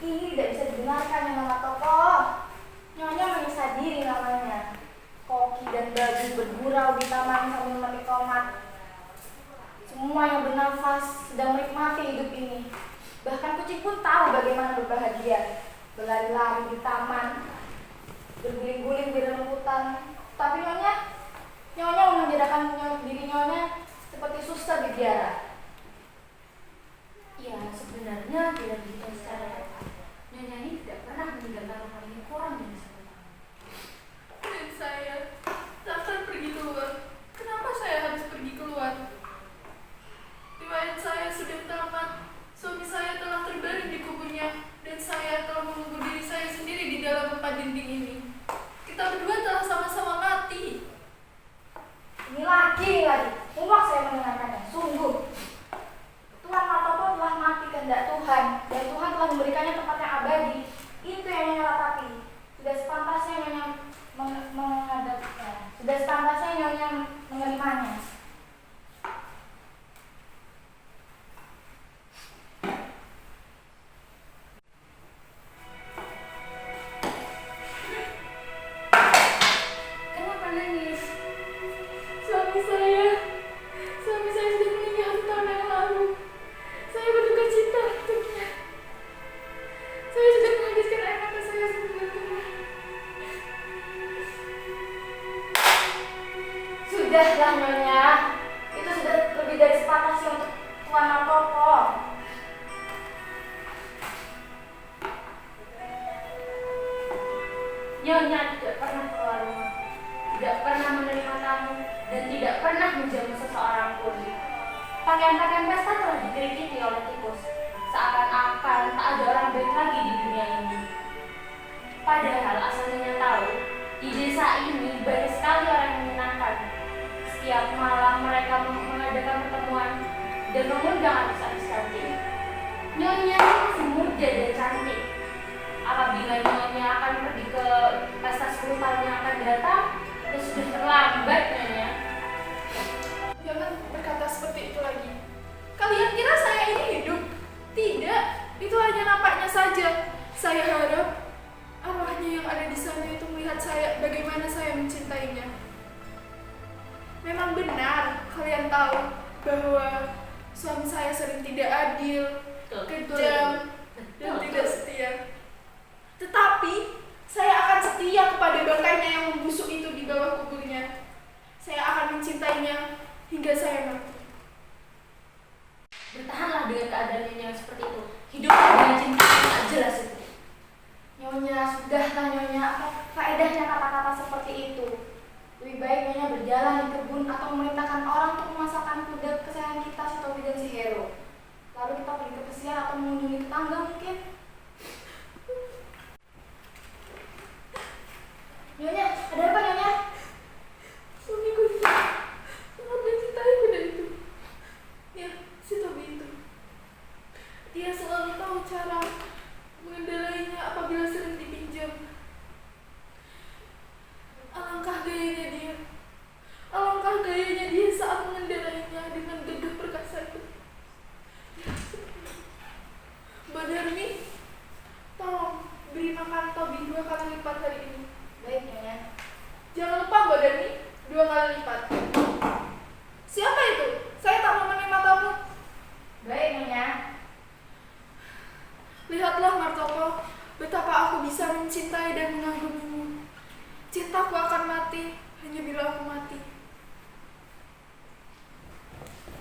Ini tidak bisa didengarkan yang nama tokoh. Nyonya menyiksa diri namanya. Koki dan babi bergurau di taman sambil memetik tomat. Semua yang bernafas sedang menikmati hidup ini. Bahkan kucing pun tahu bagaimana berbahagia. Berlari-lari di taman, berguling-guling di rumputan. Tapi Nyonya menjadikan diri Nyonya seperti suster di biara. Ya, sebenarnya tidak begitu secara tepat. Nyonya ini tidak pernah meninggalkan rumah ini kurang dari 1 tahun. Dan saya akan pergi keluar. Kenapa saya harus pergi keluar? Riwayat saya sudah tamat. Suami saya telah terbaring di kuburnya, dan saya telah mengubur diri saya sendiri di dalam 4 dinding ini. Kita berdua telah sama-sama mati. Ini lagi. Muak saya mendengarkannya. Sungguh. Tuan Martopo telah mati kehendak Tuhan, dan Tuhan telah memberikannya tempat yang abadi. Itu yang Nyonya ratapi. Sudah sepantasnya Nyonya menghadapnya. Sudah sepantasnya Nyonya menerimanya. Kenapa nangis? Suami saya sudah meninggal 1 tahun yang lalu. Saya berduka cita untuknya. Saya sudah menghabiskan air mata saya sebenarnya. Sudahlah Nyonya. Itu sudah lebih dari sepantasnya untuk Tuan Martopo. Nyonya tidak pernah keluar rumah, tidak pernah menerima tamu, dan tidak pernah menjamu seseorang pun. Pakaian-pakaian pesta telah dikerikiti oleh tikus, seakan-akan tak ada orang baik lagi di dunia ini. Padahal asal Nyonya tahu, di desa ini banyak sekali orang yang menyenangkan. Setiap malam mereka mengadakan pertemuan dan mengundang artis-artis cantik. Nyonya masih muda dan cantik. Apabila Nyonya akan pergi ke pesta 10 tahun yang akan datang, ya sudah terlambat Nyonya. Jangan berkata seperti itu lagi. Kalian kira saya ini hidup? Tidak, itu hanya nampaknya saja. Saya harap arwahnya yang ada di sana itu melihat saya bagaimana saya mencintainya. Memang benar, kalian tahu bahwa suami saya sering tidak adil, kejam, dan tidak setia. Tetapi saya akan setia kepada bangkainya yang membusuk itu di bawah kuburnya. Saya akan mencintainya hingga saya mati. Bertahanlah dengan keadaan Nyonya seperti itu. Hiduplah dengan cinta yang tak jelas itu. Nyonya, sudahlah Nyonya. Apa faedahnya kata-kata seperti itu? Lebih baik Nyonya berjalan di kebun atau memerintahkan orang untuk memasakkan kuda kesayangan kita, si Tobi dan si Hero. Lalu kita pergi ke pesiar atau mengunjungi tetangga mungkin. Nyonya, ada apa Nyonya? Suamiku sangat mencintai kuda itu. Ya, si Tobi itu. Dia selalu tahu cara mengendalainya apabila sering dipinjam. Alangkah gayanya dia saat mengendalainya dengan gagah perkasa itu. Mbak Darmi, tolong beri makan Tobi 2 kali lipat hari ini. Baik Nyonya. Jangan lupa Mbak Darmi, 2 kali lipat. Siapa itu? Saya tak mau menerima tamu. Baik Nyonya. Lihatlah Martopo, betapa aku bisa mencintai dan mengagumimu. Cintaku akan mati hanya bila aku mati.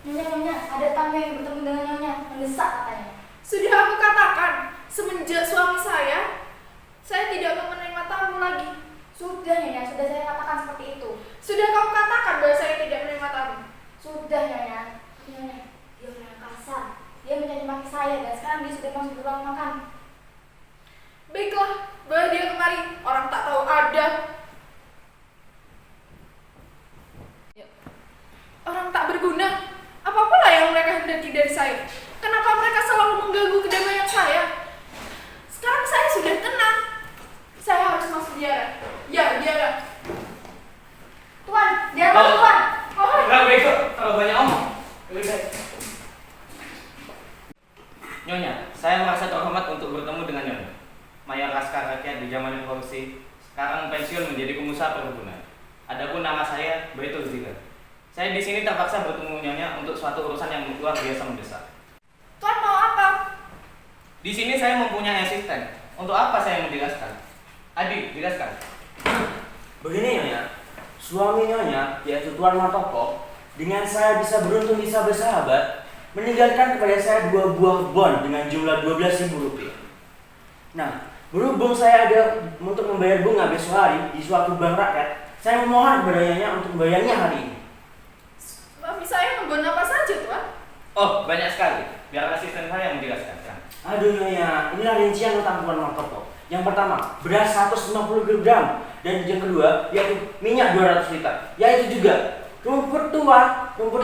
Nyonya, ada tamu yang bertemu dengan Nyonya, mendesak katanya. Sudah aku katakan, semenjak suami saya tidak mau menerima tamu lagi. Sudah Nyonya, sudah saya katakan seperti itu. Sudah kamu katakan bahwa saya tidak menerima tamu. Sudah Nyonya. Nyonya, dia orang yang kasar. Dia mencaci maki saya dan sekarang dia sudah masuk ke ruang makan. Baiklah, bawa dia kemari. Orang tak tahu adab. Orang tak berguna. Apa pula yang mereka hendaki dari saya? Kenapa mereka selalu mengganggu kedamaian saya? Sekarang saya sudah tenang. Saya harus masuk biara. Ya, biara. Tuan, dia apa Tuan? Enggak bego, kalau banyak omong. Lebih baik. Nyonya, saya merasa terhormat untuk bertemu dengan Nyonya. Mayor Laskar Rakyat di zaman revolusi, sekarang pensiun menjadi pengusaha perkebunan. Adapun nama saya Baitul Zikr. Saya di sini terpaksa bertemu Nyonya untuk suatu urusan yang luar biasa mendesak. Tuan mau apa? Di sini saya mempunyai asisten. Untuk apa saya menjelaskan? Adi, jelaskan. Begini Nyonya, suami Nyonya yaitu Tuan Martoko dengan saya bisa beruntung bisa bersahabat meninggalkan kepada saya 2 buah bon dengan jumlah Rp12.000. Nah, berhubung saya ada untuk membayar bunga besok hari di suatu bank rakyat, saya memohon kepada Nyonya untuk membayarnya hari ini. Suami saya membon apa saja, Tuan? Oh, banyak sekali. Biar asisten saya yang menjelaskan. Aduh Nyonya, inilah rincian utang Tuan Martoko. Yang pertama, beras 150 kg dan yang kedua yaitu minyak 200 liter. Yaitu juga rumput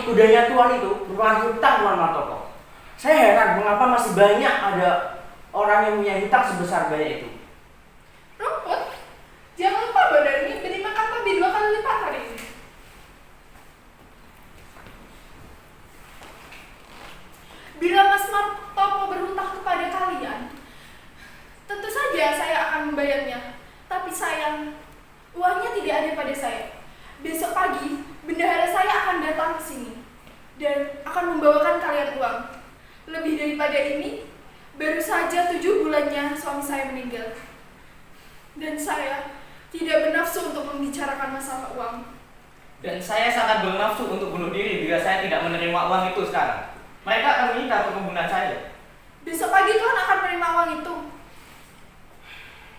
kudanya Tuan itu merupakan hutang Tuan Martoko. Saya heran mengapa masih banyak ada orang yang punya hutang sebesar banyak itu. Rumput? Jangan lupa Badani beri makan lebih 2 kali lipat hari ini. Bila Mas Martoko berhutang kepada kalian, tentu saja saya akan membayarnya. Tapi sayang, uangnya tidak ada pada saya. Besok pagi, bendahara saya akan datang ke sini dan akan membawakan kalian uang. Lebih daripada ini, baru saja 7 bulannya suami saya meninggal. Dan saya tidak bernafsu untuk membicarakan masalah uang. Dan saya sangat bernafsu untuk bunuh diri bila saya tidak menerima uang itu sekarang. Mereka akan menyita perkebunan saya. Besok pagi Tuhan akan menerima uang itu.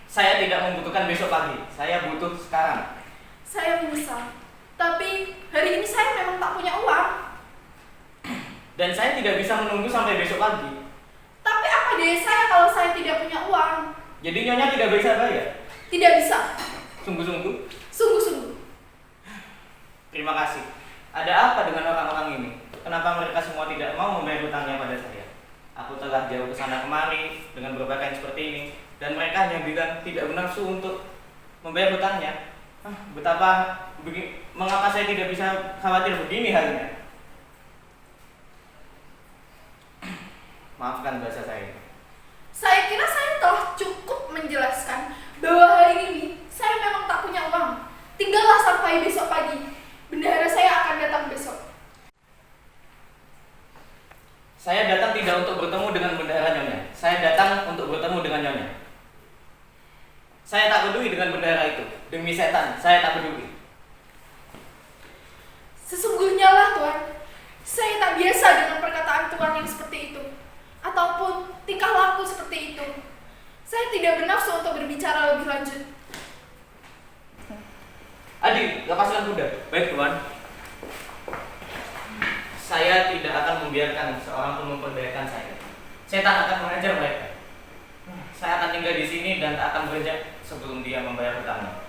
Saya tidak membutuhkan besok pagi. Saya butuh sekarang. Saya menyesal. Tapi hari ini saya memang tak punya uang. Dan saya tidak bisa menunggu sampai besok pagi. Tapi apa daya saya kalau saya tidak punya uang? Jadi Nyonya tidak bisa bayar? Tidak bisa. Sungguh-sungguh. Sungguh-sungguh. Terima kasih. Ada apa dengan orang-orang ini? Kenapa mereka semua tidak mau membayar hutangnya pada saya? Aku telah jauh ke sana kemari dengan berpakaian seperti ini, dan mereka hanya bilang tidak bernafsu untuk membayar hutangnya. Mengapa saya tidak bisa khawatir begini halnya? Maafkan bahasa saya. Saya kira saya telah cukup menjelaskan bahwa hari ini saya memang tak punya uang. Tinggallah sampai besok pagi. Bendahara saya akan datang besok. Saya datang tidak untuk bertemu dengan bendahara Nyonya. Saya datang untuk bertemu dengan Nyonya. Saya tak peduli dengan bendahara itu. Demi setan, saya tak peduli. Sesungguhnya lah Tuan, saya tak biasa dengan perkataan Tuan yang seperti itu, ataupun tingkah laku seperti itu. Saya tidak bernafsu untuk berbicara lebih lanjut. Adi, lepaskan kuda. Baik, Tuan. Saya tidak akan membiarkan seorang pun memperdayakan saya. Setan akan mengajar mereka. Saya akan tinggal di sini dan tak akan bekerja sebelum dia membayar hutangnya.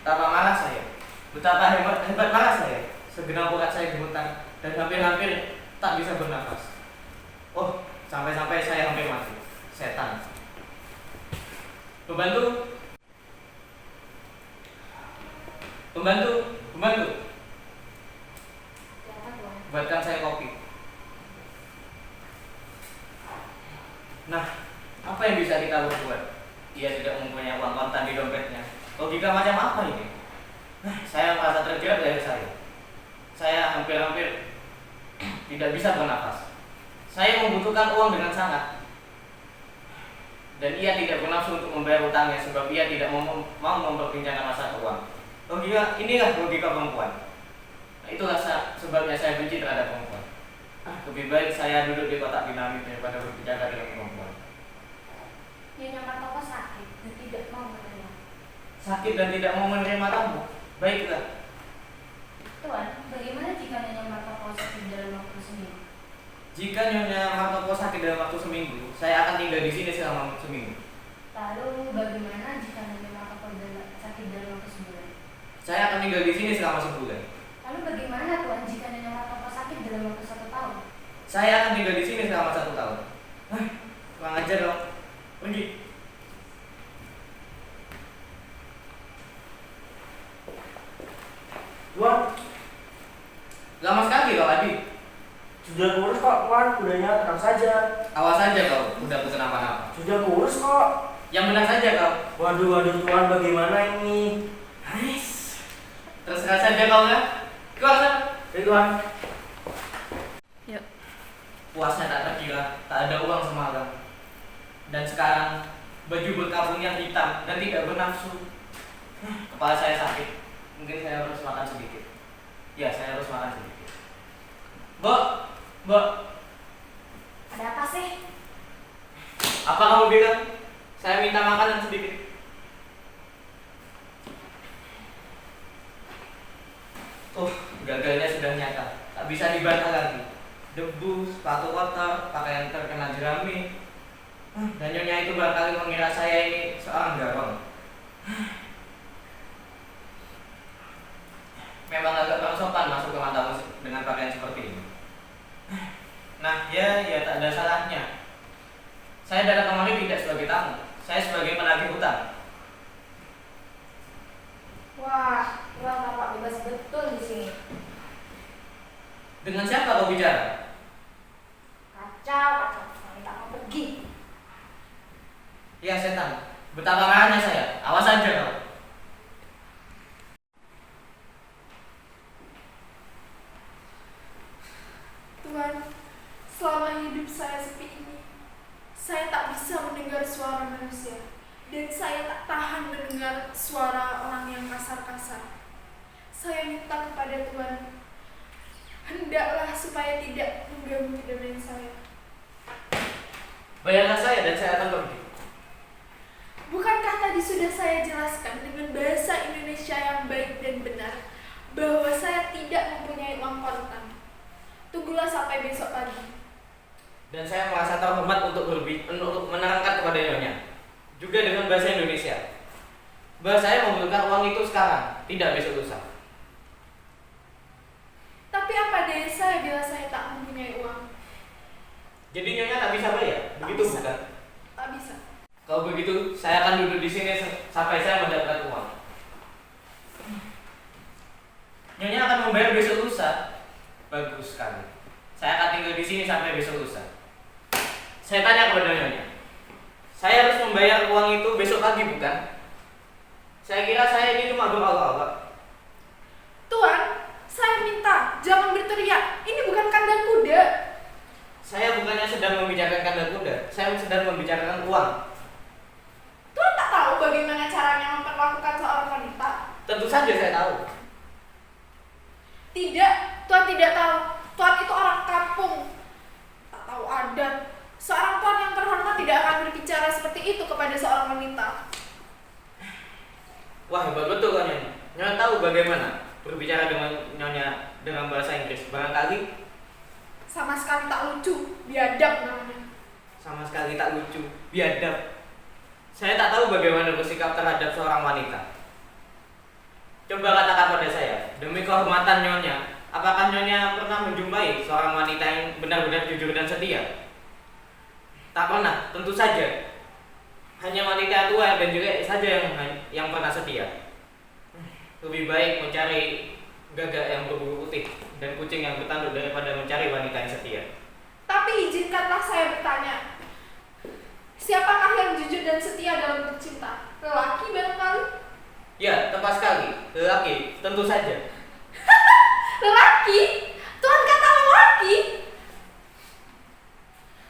Betapa marah saya. Betapa hebat marah saya. Segenap urat saya dihutang dan hampir-hampir tak bisa bernafas. Oh, sampai-sampai saya hampir mati. Setan. Pembantu. Buatkan saya kopi. Nah, apa yang bisa kita berbuat? Ia tidak mempunyai uang kontan di dompetnya. Logika macam apa ini? Saya merasa terjerat dari saya. Saya hampir-hampir tidak bisa bernafas. Saya membutuhkan uang dengan sangat. Dan ia tidak bernafsu untuk membayar hutangnya sebab ia tidak mau memperbincangkan masalah uang. Inilah logika perempuan. Nah, itulah sebabnya saya benci terhadap perempuan. Lebih baik saya duduk di kotak dinamit daripada berbicara dengan perempuan. Nyonya Martoko sakit dan tidak mau menerima. Sakit dan tidak mau menerima tamu. Baiklah. Tuan, bagaimana jika Nyonya Martoko sakit dalam waktu seminggu? Jika Nyonya Martoko sakit dalam waktu seminggu, saya akan tinggal di sini selama seminggu. Lalu bagaimana jika Nyonya Martoko sakit dalam waktu sebulan? Saya akan tinggal di sini selama sebulan. Lalu bagaimana Tuan jika Nyonya Martoko sakit dalam waktu 1 tahun? Saya akan tinggal di sini selama 1 tahun. Kurang ajar dong. Pergi. Tuan, Lama sekali kau Adi. sudah ngurus kok. Tuan, kudanya tenang saja. Awas saja kau, kudaku kenapa-napa. Sudah kurus kok. Yang benar saja kau. Waduh Tuan, bagaimana ini? Nice. Terserah saja kau ya. Keluar sana. Tuan. Yuk. Puasnya tak terkira, tak ada uang semalam. Dan sekarang baju berkabung yang hitam dan tidak bernafsu. Kepala saya sakit. Mungkin saya harus makan sedikit. Ya, saya harus makan sedikit. Mbak. Ada apa sih? Apa kamu bilang? Saya minta makanan sedikit. Gagalnya sudah nyata. Tak bisa dibantah lagi. Debu, sepatu kotor, pakaian terkena jerami. Dan nyonya itu barangkali mengira saya ini seorang garong. Memang agak kurang sopan masuk ke tamu dengan pakaian seperti ini. Nah, ya tak ada salahnya. Saya datang kemari tidak sebagai tamu, saya sebagai penagih hutang. Wah, Tuan tampak bebas betul di sini. Dengan siapa kau bicara? Kacau. Wanita mau pergi. Ya setan, betapa marahnya saya. Awas saja kau. Tuan, selama hidup saya sepi ini, saya tak bisa mendengar suara manusia, dan saya tak tahan mendengar suara orang yang kasar-kasar. Saya minta kepada Tuhan, hendaklah supaya tidak mengganggu kedamaian saya. Bayarlah saya dan saya akan pergi. Bukankah tadi sudah saya jelaskan dengan bahasa Indonesia yang baik dan benar bahwa saya tidak mempunyai uang kontan? Tunggulah sampai besok pagi. Dan saya merasa terhormat untuk menerangkan kepada nyonya. Juga dengan bahasa Indonesia. Bahwa saya membutuhkan uang itu sekarang, tidak besok lusa. Tapi apa daya saya bila saya tak mempunyai uang? Jadi nyonya tak bisa bayar, begitu bisa. bukan? Tak bisa. Kalau begitu, saya akan duduk di sini sampai saya mendapatkan uang. Nyonya akan membayar besok lusa. Bagus sekali. Saya akan tinggal di sini sampai besok lusa. Saya tanya kepada nyonya. Saya harus membayar uang itu besok pagi bukan? Saya kira saya ini cuma berolok-olok. Tuan, saya minta jangan berteriak. Ini bukan kandang kuda. Saya bukannya sedang membicarakan kandang kuda. Saya sedang membicarakan uang. Tuan tak tahu bagaimana caranya memperlakukan seorang wanita? Tentu saja saya tahu. Tidak, Tuan tidak tahu. Tuan itu orang kampung, tak tahu adat. Seorang tuan yang terhormat tidak akan berbicara seperti itu kepada seorang wanita. Wah, hebat betul kan nyonya. Nyonya tahu bagaimana berbicara dengan nyonya dengan bahasa Inggris. Barangkali Sama sekali tak lucu, biadab namanya. sama sekali tak lucu, biadab. Saya tak tahu bagaimana bersikap terhadap seorang wanita. Coba katakan pada saya, demi kehormatan nyonya, apakah nyonya pernah menjumpai seorang wanita yang benar-benar jujur dan setia? Tak pernah, tentu saja. Hanya wanita tua dan juga saja yang pernah setia. Lebih baik mencari gagak yang berbulu putih dan kucing yang bertanduk daripada mencari wanita yang setia. Tapi izinkanlah saya bertanya, siapakah yang jujur dan setia dalam bercinta? Lelaki barangkali? Ya, tepat sekali. Lelaki, tentu saja. Lelaki? Tuhan kata lelaki?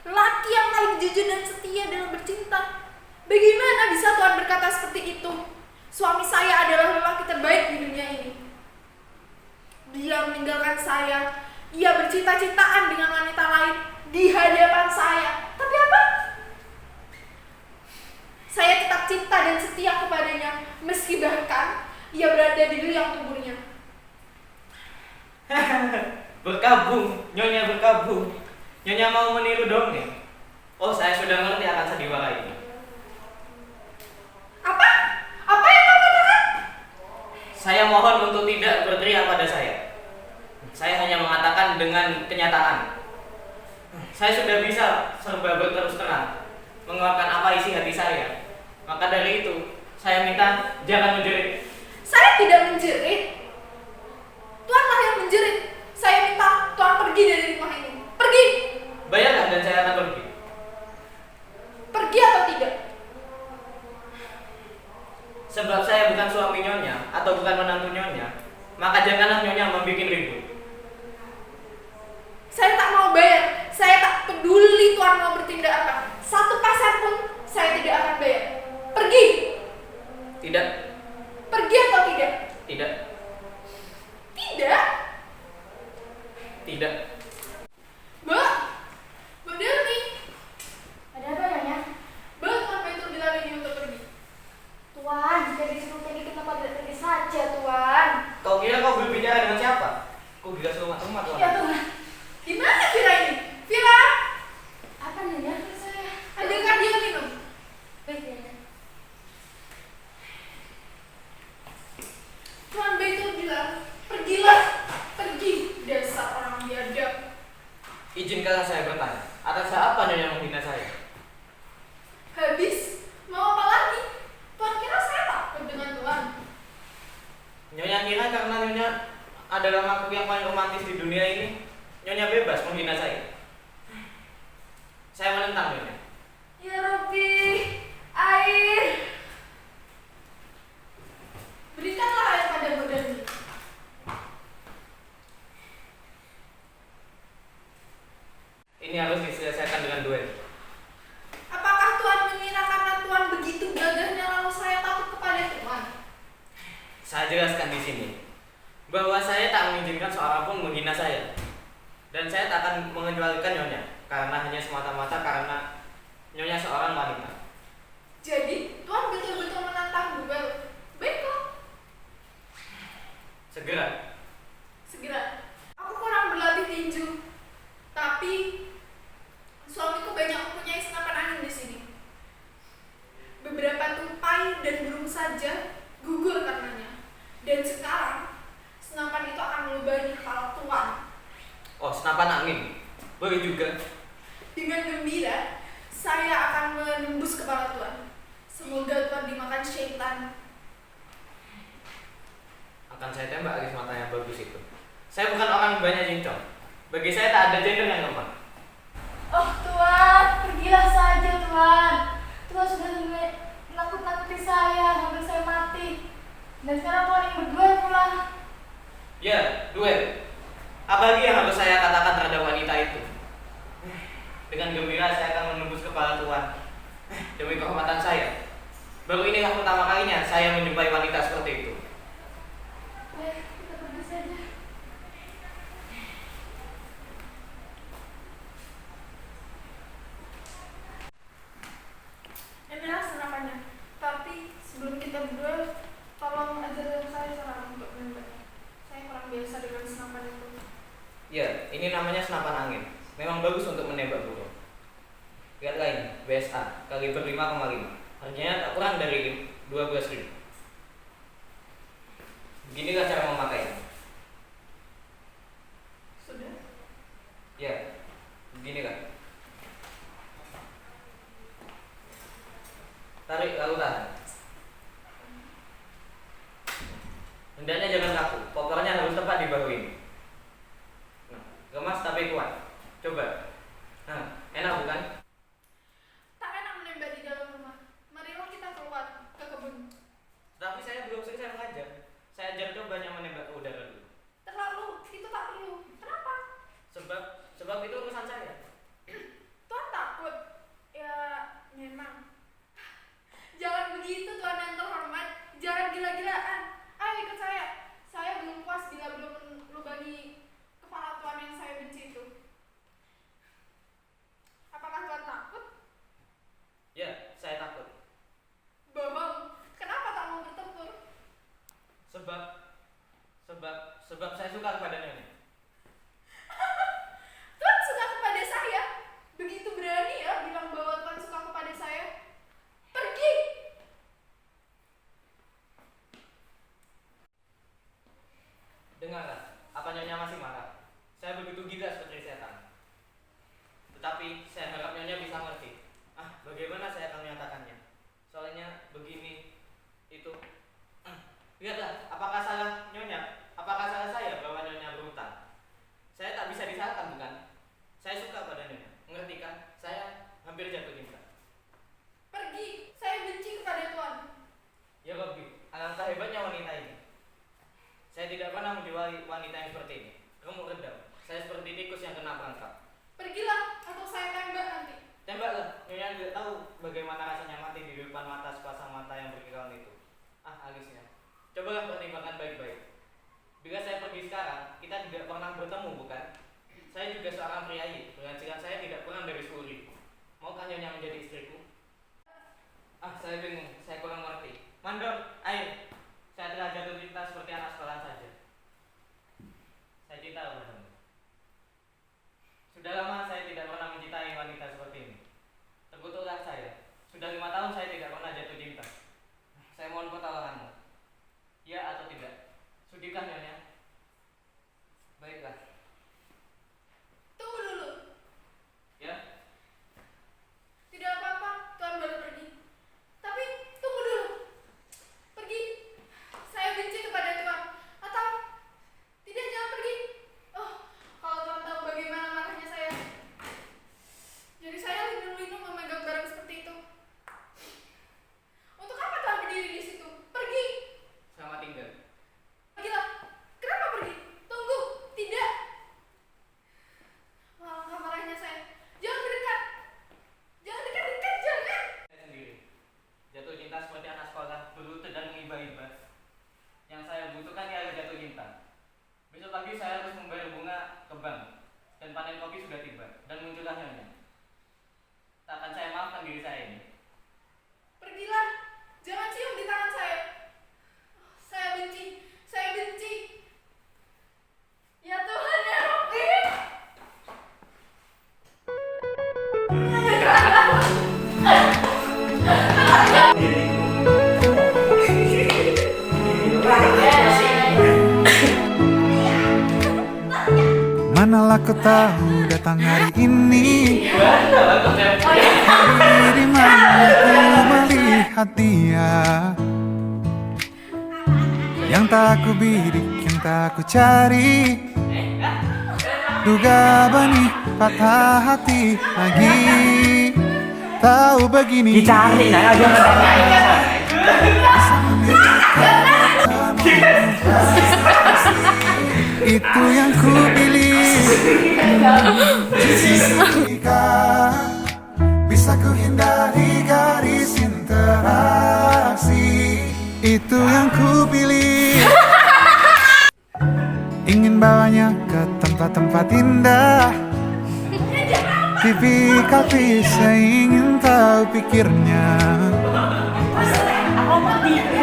Lelaki yang paling jujur dan setia dalam bercinta. Bagaimana bisa Tuhan berkata seperti itu? Suami saya adalah lelaki terbaik di dunia ini. Dia meninggalkan saya. Ia bercinta-cintaan dengan wanita lain di hadapan saya. Tapi apa? Saya tetap cinta dan setia kepadanya, meski bahkan ia berada di liang tubuhnya. Berkabung, nyonya berkabung. Nyonya mau meniru dongeng. Oh, saya sudah mengerti akan sandiwara ini. Apa? Apa yang kau katakan? Saya mohon untuk tidak berteriak pada saya. Saya hanya mengatakan dengan kenyataan. Saya sudah bisa serba berterus terang mengeluarkan apa isi hati saya. Maka dari itu, saya minta jangan menjerit. Saya tidak menjerit. Tuanlah yang menjerit. Saya minta Tuan pergi dari rumah ini. Pergi! Tidak. Pergi atau tidak? Tidak. Tidak. Tidak. Mbak, Mbak Delni, Ada apa Nyonya? Mbak kenapa itu bilang ini untuk pergi? Tuan, jika disuruh pergi kenapa tidak pergi saja Tuan? Kau kira kau berbicara dengan siapa? Kau tidak rumah Tuhan. Ya Tuhan, gimana Vira ini? Vira, Apa Nyonya? Saya. ajarkan dia minum. Baik Nyonya. Tuan B itu bilang, pergilah, pergi, dasar orang biadab. Izinkanlah saya bertanya. Atas apa Nyonya menghina saya? Habis, mau apa lagi? Tuan kira saya takut dengan Tuan? Nyonya kira karena Nyonya adalah makhluk yang paling romantis di dunia ini, Nyonya bebas menghina saya. Saya menentang Nyonya. Ya Robby, air. Berikanlah air pada Mbak Delni. Ini harus diselesaikan dengan duel. Apakah Tuan mengira karena Tuan begitu gagahnya lalu saya takut kepada Tuan? Saya jelaskan di sini bahwa saya tak mengizinkan seorang pun menghina saya, dan saya tak akan mengecualikan Nyonya karena hanya semata-mata karena Nyonya seorang wanita. Jadi Tuan betul-betul menantang duel. Baiklah, Segera. segera. Aku kurang berlatih tinju, tapi suamiku banyak mempunyai senapan angin di sini. Beberapa tupai dan burung saja gugur karenanya. Dan sekarang senapan itu akan melubangi kepala Tuan. Oh, senapan angin. Boleh juga. Dengan gembira, saya akan menembus kepala Tuan. Semoga Tuan dimakan syaitan. Akan saya tembak alis mata yang bagus itu. Saya bukan orang yang banyak cincong. Bagi saya tak ada gender yang lemah. Oh Tuan, pergilah saja Tuan. Tuan sudah menakut-nakuti saya, hampir saya mati. Dan sekarang Tuan yang berdua pula. Ya, duel. Apa lagi yang harus saya katakan terhadap wanita itu? Dengan gembira saya akan menembus kepala Tuhan. Demi kehormatan saya. Baru inilah pertama kalinya saya menjumpai wanita seperti itu. Kita pergi saja. Inilah senapannya. Tapi sebelum kita berduel, tolong ajarkan saya cara untuk menembaknya. Saya kurang biasa dengan senapan itu. Ya, ini namanya senapan angin. Memang bagus untuk menembak burung. Lihat lain, BSA, kaliber 5,5. Harganya tak kurang dari 12.000. Beginilah cara memakainya. Sudah? Ya, beginilah. Tarik lalu tahan. Hendaknya jangan kaku, kokornya harus tepat di bahu ini. Nah, gemas tapi kuat. Coba. Nah, enak bukan? Tak enak menembak di dalam rumah. Marilah kita keluar ke kebun. Tapi saya belum selesai mengajar. Saya ajar cobanya menembak ke udara dulu. Terlalu, itu tak perlu. Kenapa? Sebab itu urusan saya. Tuan takut? Ya, memang. Jangan begitu Tuan yang terhormat. Jangan gila-gilaan. Ayo ikut saya. Saya belum puas bila belum melubangi kepala Tuan yang saya benci itu. Apakah Tuan takut? Ya, saya takut. Bohong. Kenapa tak mau bertempur? Sebab saya suka kepada nenek. Tuan suka kepada saya? Begitu berani ya bilang bahwa Tuan suka kepada saya? Pergi! Dengarlah, apa Nyonya masih marah? Saya begitu gila seperti setan. Tetapi saya harap Nyonya bisa mengerti. Bagaimana saya akan menyatakannya? Soalnya begini, itu. Lihatlah, apakah salah Nyonya? Apakah salah saya bahwa Nyonya berhutang? Saya tak bisa disalahkan bukan? Saya suka pada Nyonya. Mengerti kan? Saya hampir jatuh cinta. Pergi! Saya benci kepada Tuan. Ya Robby, alangkah hebatnya wanita ini. Saya tidak pernah menjual wanita yang seperti ini. Kamu redam. Saya seperti tikus yang kena perangkap. Pergilah atau saya tembak nanti. Tembaklah, Nyonya tidak tahu bagaimana rasanya mati di depan mata sepasang mata yang berkilauan itu. juga seorang priayi. Penghasilan saya tidak kurang dari 10.000. Maukah Nyonya menjadi istriku? Ah, saya bingung. Saya kurang mengerti. Mandor, ayo. Saya telah jatuh cinta seperti anak sekolah saja. Saya cinta padamu. Sudah lama saya tidak pernah mencintai wanita seperti ini. Terkutuklah saya. Sudah 5 tahun saya tidak pernah jatuh cinta. Saya mohon pertolonganmu. Ya atau tidak? Sudikah Nyonya? Baiklah. Tunggu dulu. Ya. Tidak apa-apa, Tuan baru pergi. Tapi tunggu dulu. Pergi. Saya benci kepada Tuan. Atau tidak, jangan pergi. Oh, kalau Tuan tahu bagaimana marahnya saya. Jadi saya lindung-lindung memegang barang seperti itu. Untuk apa Tuan berdiri di situ? Pergi. Selamat tinggal. Pergilah. Kenapa pergi? Tunggu. Tidak. Malah marahnya saya. Jangan mendekat. Jangan dekat-dekat, jangan. Saya sendiri jatuh cinta seperti anak sekolah, berlutut dan mengiba-iba. Yang saya butuhkan ialah jatuh cinta. Besok pagi saya harus membayar bunga ke bank dan panen kopi sudah tiba dan muncullah Nyonya. Tak akan saya maafkan diri saya ini. Pergilah. Jangan cium di tangan saya. Saya benci. Saya benci. Ya Tuhan, ya Rabbi. Manalah kau tahu datang hari ini, hari di mana ku melihat dia, yang tak ku bidik, yang tak ku cari. Duga benih patah hati lagi. Tahu begini Dicari nah aja itu yang ku pilih. Jika bisa ku hindari garis interaksi, itu yang ku pilih. Ingin bawanya ke tempat-tempat indah, tipikal saya ingin tahu pikirnya.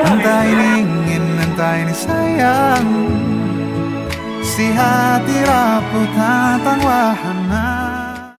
Entah ini ingin, entah ini sayang, si hati rapuh tentang wahana.